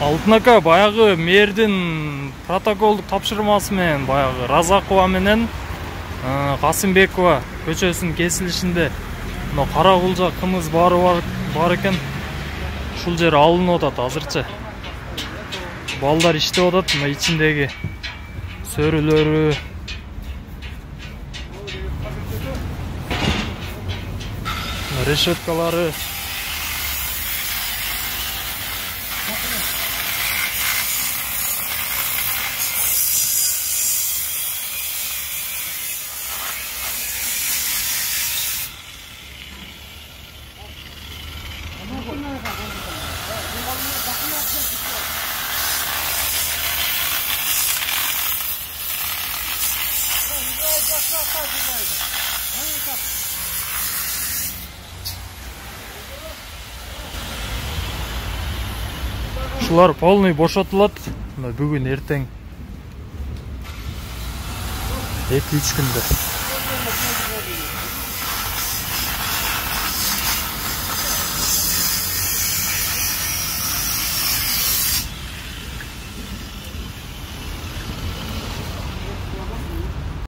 Алтын ака, баягы мэрдин протоколдук тапшырмасы менен баягы Разакова менен Касымбекова көчөсүнүн кесилишинде мына Каракулжа кымыз бар экен. Ушул жер алынып атат азырча. Балдар иштеп атат, мына ичиндеги сөрүлөрү. Решеткалары. Ушулар полный бошотулат. Бүгүн эртең 2-3 күндө.